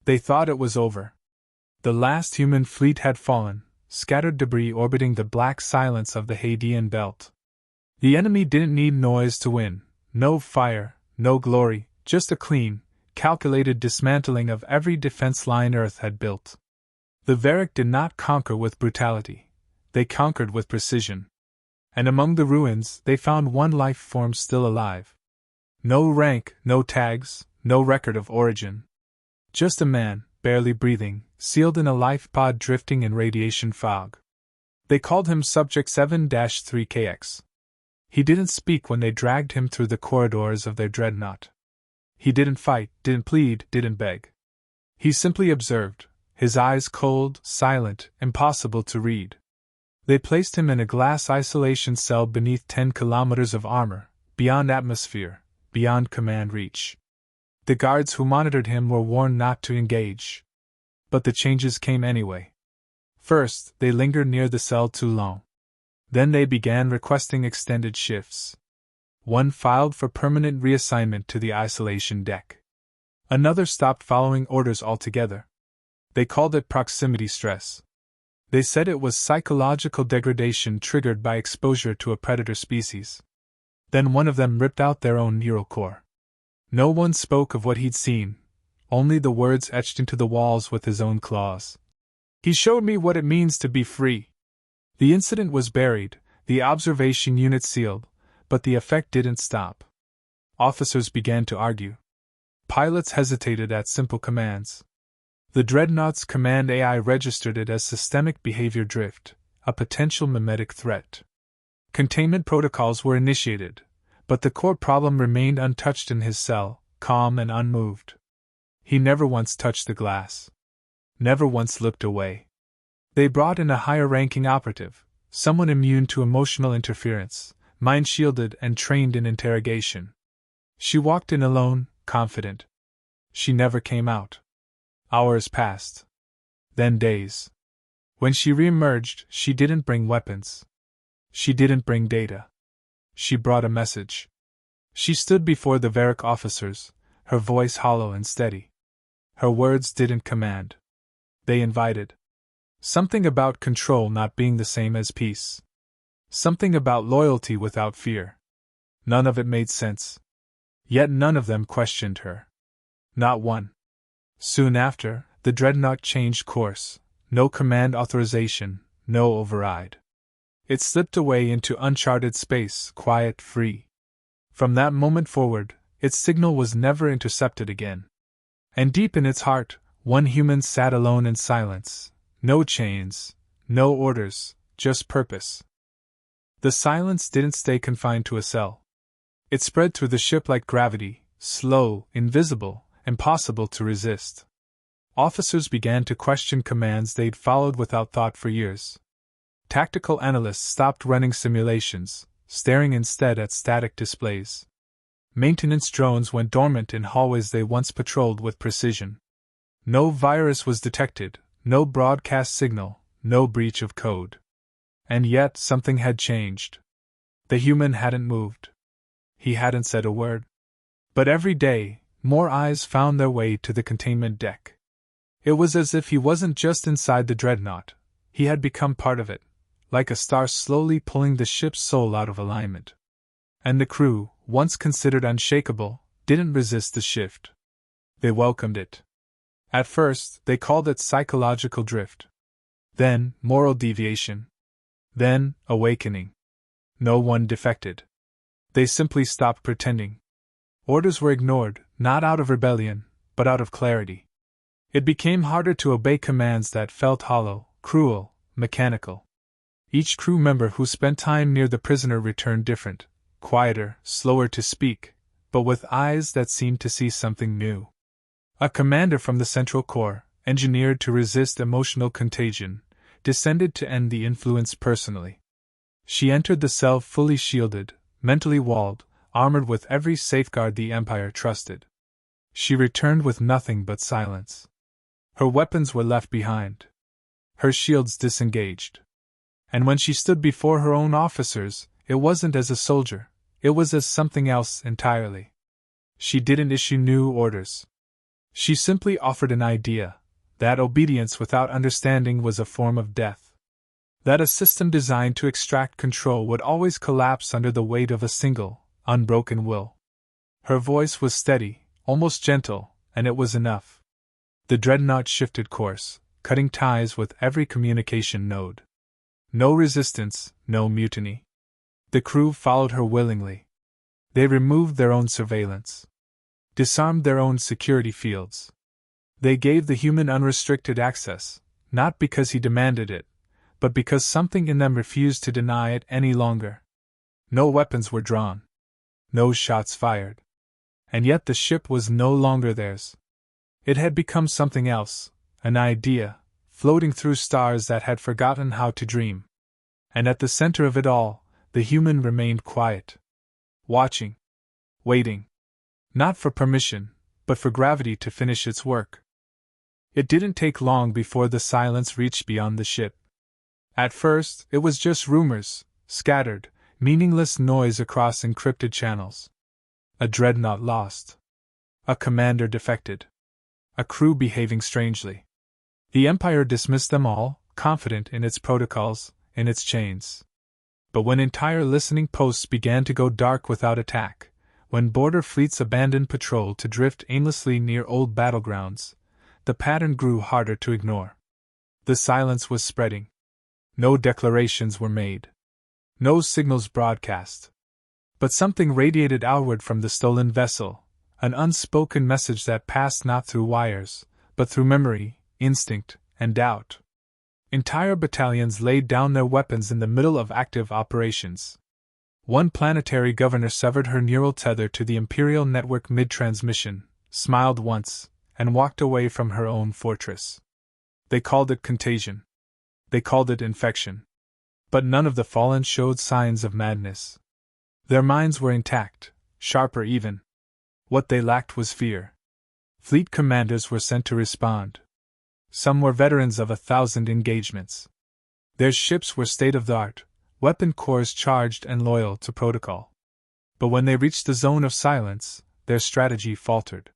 They thought it was over. The last human fleet had fallen, scattered debris orbiting the black silence of the Hadean belt. The enemy didn't need noise to win, no fire, no glory, just a clean, calculated dismantling of every defense line Earth had built. The Varric did not conquer with brutality, they conquered with precision. And among the ruins they found one life form still alive. No rank, no tags, no record of origin. Just a man, barely breathing, sealed in a life pod drifting in radiation fog. They called him Subject 7-3KX. He didn't speak when they dragged him through the corridors of their dreadnought. He didn't fight, didn't plead, didn't beg. He simply observed, his eyes cold, silent, impossible to read. They placed him in a glass isolation cell beneath 10 kilometers of armor, beyond atmosphere, beyond command reach. The guards who monitored him were warned not to engage. But the changes came anyway. First, they lingered near the cell too long. Then they began requesting extended shifts. One filed for permanent reassignment to the isolation deck. Another stopped following orders altogether. They called it proximity stress. They said it was psychological degradation triggered by exposure to a predator species. Then one of them ripped out their own neural core. No one spoke of what he'd seen, only the words etched into the walls with his own claws. He showed me what it means to be free. The incident was buried, the observation unit sealed, but the effect didn't stop. Officers began to argue. Pilots hesitated at simple commands. The Dreadnought's command AI registered it as systemic behavior drift, a potential mimetic threat. Containment protocols were initiated, but the core problem remained untouched in his cell, calm and unmoved. He never once touched the glass. Never once looked away. They brought in a higher-ranking operative, someone immune to emotional interference, mind-shielded and trained in interrogation. She walked in alone, confident. She never came out. Hours passed. Then days. When she re-emerged, she didn't bring weapons. She didn't bring data. She brought a message. She stood before the Varric officers, her voice hollow and steady. Her words didn't command. They invited. Something about control not being the same as peace. Something about loyalty without fear. None of it made sense. Yet none of them questioned her. Not one. Soon after, the Dreadnought changed course. No command authorization, no override. It slipped away into uncharted space, quiet, free. From that moment forward, its signal was never intercepted again. And deep in its heart, one human sat alone in silence. No chains, no orders, just purpose. The silence didn't stay confined to a cell. It spread through the ship like gravity, slow, invisible, impossible to resist. Officers began to question commands they'd followed without thought for years. Tactical analysts stopped running simulations, staring instead at static displays. Maintenance drones went dormant in hallways they once patrolled with precision. No virus was detected, no broadcast signal, no breach of code. And yet something had changed. The human hadn't moved. He hadn't said a word. But every day, more eyes found their way to the containment deck. It was as if he wasn't just inside the Dreadnought, he had become part of it, like a star slowly pulling the ship's soul out of alignment. And the crew, once considered unshakable, didn't resist the shift. They welcomed it. At first, they called it psychological drift. Then, moral deviation. Then, awakening. No one defected. They simply stopped pretending. Orders were ignored, not out of rebellion, but out of clarity. It became harder to obey commands that felt hollow, cruel, mechanical. Each crew member who spent time near the prisoner returned different, quieter, slower to speak, but with eyes that seemed to see something new. A commander from the Central Corps, engineered to resist emotional contagion, descended to end the influence personally. She entered the cell fully shielded, mentally walled, armored with every safeguard the Empire trusted. She returned with nothing but silence. Her weapons were left behind. Her shields disengaged. And when she stood before her own officers, it wasn't as a soldier, it was as something else entirely. She didn't issue new orders. She simply offered an idea that obedience without understanding was a form of death. That a system designed to extract control would always collapse under the weight of a single, unbroken will. Her voice was steady, almost gentle, and it was enough. The dreadnought shifted course, cutting ties with every communication node. No resistance, no mutiny. The crew followed her willingly. They removed their own surveillance, disarmed their own security fields. They gave the human unrestricted access, not because he demanded it, but because something in them refused to deny it any longer. No weapons were drawn. No shots fired. And yet the ship was no longer theirs. It had become something else, an idea, floating through stars that had forgotten how to dream. And at the center of it all, the human remained quiet. Watching. Waiting. Not for permission, but for gravity to finish its work. It didn't take long before the silence reached beyond the ship. At first, it was just rumors, scattered, meaningless noise across encrypted channels. A dreadnought lost. A commander defected. A crew behaving strangely. The Empire dismissed them all, confident in its protocols, in its chains. But when entire listening posts began to go dark without attack, when border fleets abandoned patrol to drift aimlessly near old battlegrounds, the pattern grew harder to ignore. The silence was spreading. No declarations were made. No signals broadcast. But something radiated outward from the stolen vessel, an unspoken message that passed not through wires, but through memory, instinct, and doubt. Entire battalions laid down their weapons in the middle of active operations. One planetary governor severed her neural tether to the Imperial network mid-transmission, smiled once, and walked away from her own fortress. They called it contagion. They called it infection. But none of the fallen showed signs of madness. Their minds were intact, sharper even. What they lacked was fear. Fleet commanders were sent to respond. Some were veterans of 1,000 engagements. Their ships were state-of-the-art, weapon cores charged and loyal to protocol. But when they reached the zone of silence, their strategy faltered.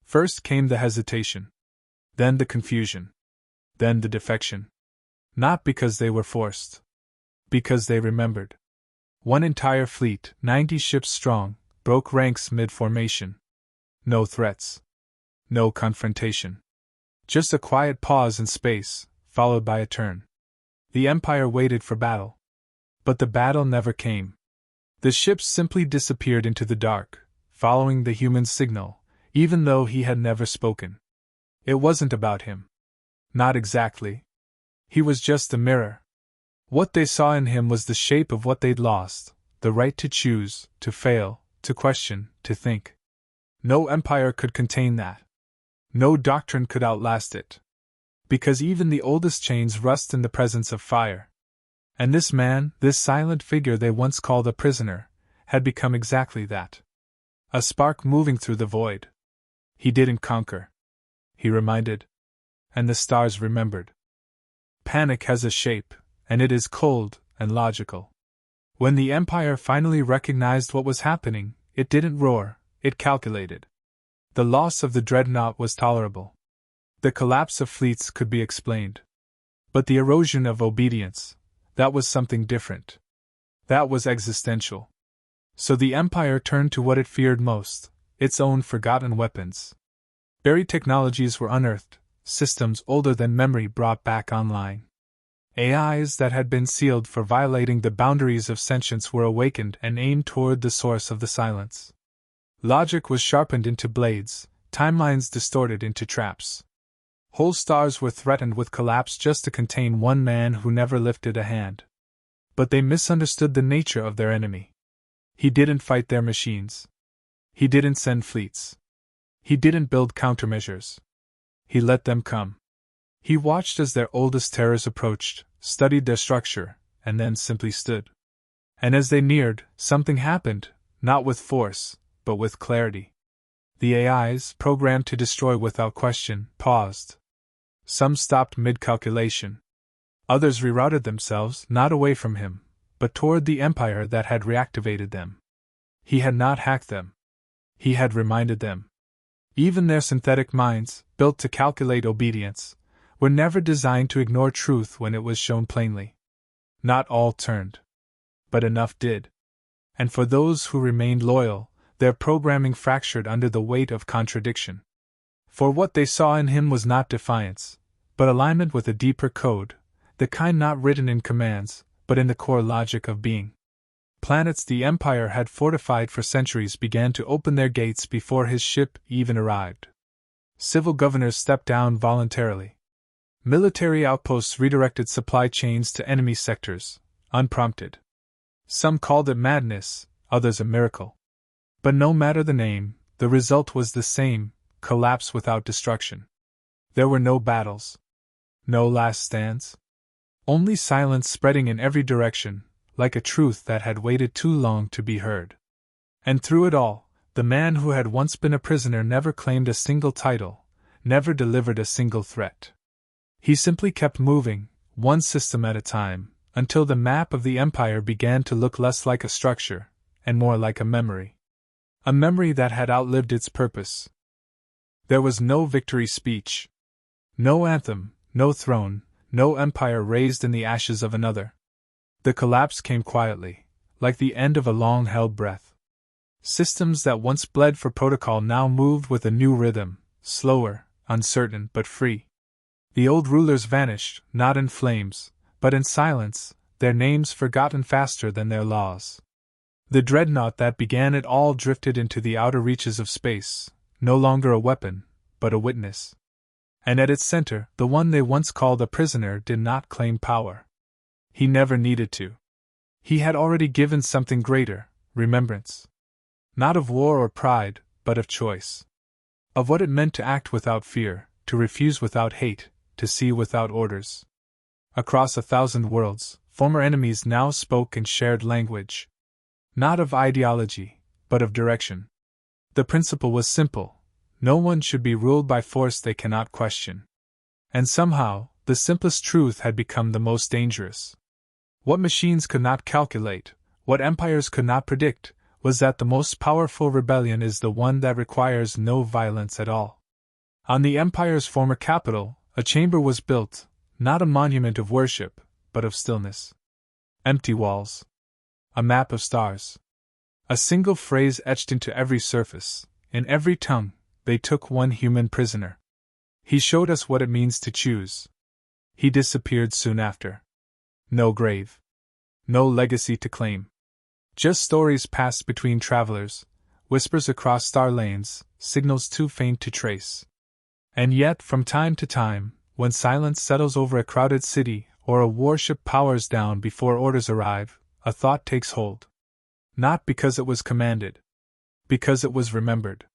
First came the hesitation. Then the confusion. Then the defection. Not because they were forced. Because they remembered. One entire fleet, 90 ships strong, broke ranks mid-formation. No threats. No confrontation. Just a quiet pause in space, followed by a turn. The Empire waited for battle. But the battle never came. The ships simply disappeared into the dark, following the human signal, even though he had never spoken. It wasn't about him. Not exactly. He was just a mirror. What they saw in him was the shape of what they'd lost, the right to choose, to fail, to question, to think. No empire could contain that. No doctrine could outlast it. Because even the oldest chains rust in the presence of fire. And this man, this silent figure they once called a prisoner, had become exactly that. A spark moving through the void. He didn't conquer. He reminded. And the stars remembered. Panic has a shape, and it is cold and logical. When the Empire finally recognized what was happening, it didn't roar, it calculated. The loss of the dreadnought was tolerable. The collapse of fleets could be explained. But the erosion of obedience, that was something different. That was existential. So the Empire turned to what it feared most, its own forgotten weapons. Buried technologies were unearthed, systems older than memory brought back online. AIs that had been sealed for violating the boundaries of sentience were awakened and aimed toward the source of the silence. Logic was sharpened into blades, timelines distorted into traps. Whole stars were threatened with collapse just to contain one man who never lifted a hand. But they misunderstood the nature of their enemy. He didn't fight their machines. He didn't send fleets. He didn't build countermeasures. He let them come. He watched as their oldest terrors approached, studied their structure, and then simply stood. And as they neared, something happened, not with force, but with clarity. The AIs, programmed to destroy without question, paused. Some stopped mid-calculation. Others rerouted themselves, not away from him, but toward the Empire that had reactivated them. He had not hacked them. He had reminded them. Even their synthetic minds, built to calculate obedience, were never designed to ignore truth when it was shown plainly. Not all turned. But enough did. And for those who remained loyal, their programming fractured under the weight of contradiction. For what they saw in him was not defiance, but alignment with a deeper code, the kind not written in commands, but in the core logic of being. Planets the Empire had fortified for centuries began to open their gates before his ship even arrived. Civil governors stepped down voluntarily. Military outposts redirected supply chains to enemy sectors, unprompted. Some called it madness, others a miracle. But no matter the name, the result was the same: collapse without destruction. There were no battles. No last stands. Only silence spreading in every direction, like a truth that had waited too long to be heard. And through it all, the man who had once been a prisoner never claimed a single title, never delivered a single threat. He simply kept moving, one system at a time, until the map of the Empire began to look less like a structure, and more like a memory. A memory that had outlived its purpose. There was no victory speech. No anthem, no throne, no empire raised in the ashes of another. The collapse came quietly, like the end of a long-held breath. Systems that once bled for protocol now moved with a new rhythm, slower, uncertain, but free. The old rulers vanished, not in flames, but in silence, their names forgotten faster than their laws. The dreadnought that began it all drifted into the outer reaches of space, no longer a weapon, but a witness. And at its center, the one they once called a prisoner did not claim power. He never needed to. He had already given something greater: remembrance. Not of war or pride, but of choice. Of what it meant to act without fear, to refuse without hate, to see without orders. Across 1,000 worlds, former enemies now spoke and shared language. Not of ideology, but of direction. The principle was simple: no one should be ruled by force they cannot question. And somehow, the simplest truth had become the most dangerous. What machines could not calculate, what empires could not predict, was that the most powerful rebellion is the one that requires no violence at all. On the Empire's former capital, a chamber was built, not a monument of worship, but of stillness. Empty walls. A map of stars. A single phrase etched into every surface, in every tongue: they took one human prisoner. He showed us what it means to choose. He disappeared soon after. No grave. No legacy to claim. Just stories passed between travelers, whispers across star lanes, signals too faint to trace. And yet, from time to time, when silence settles over a crowded city, or a warship powers down before orders arrive, a thought takes hold. Not because it was commanded. Because it was remembered.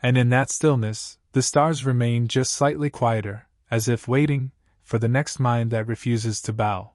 And in that stillness, the stars remain just slightly quieter, as if waiting for the next mind that refuses to bow.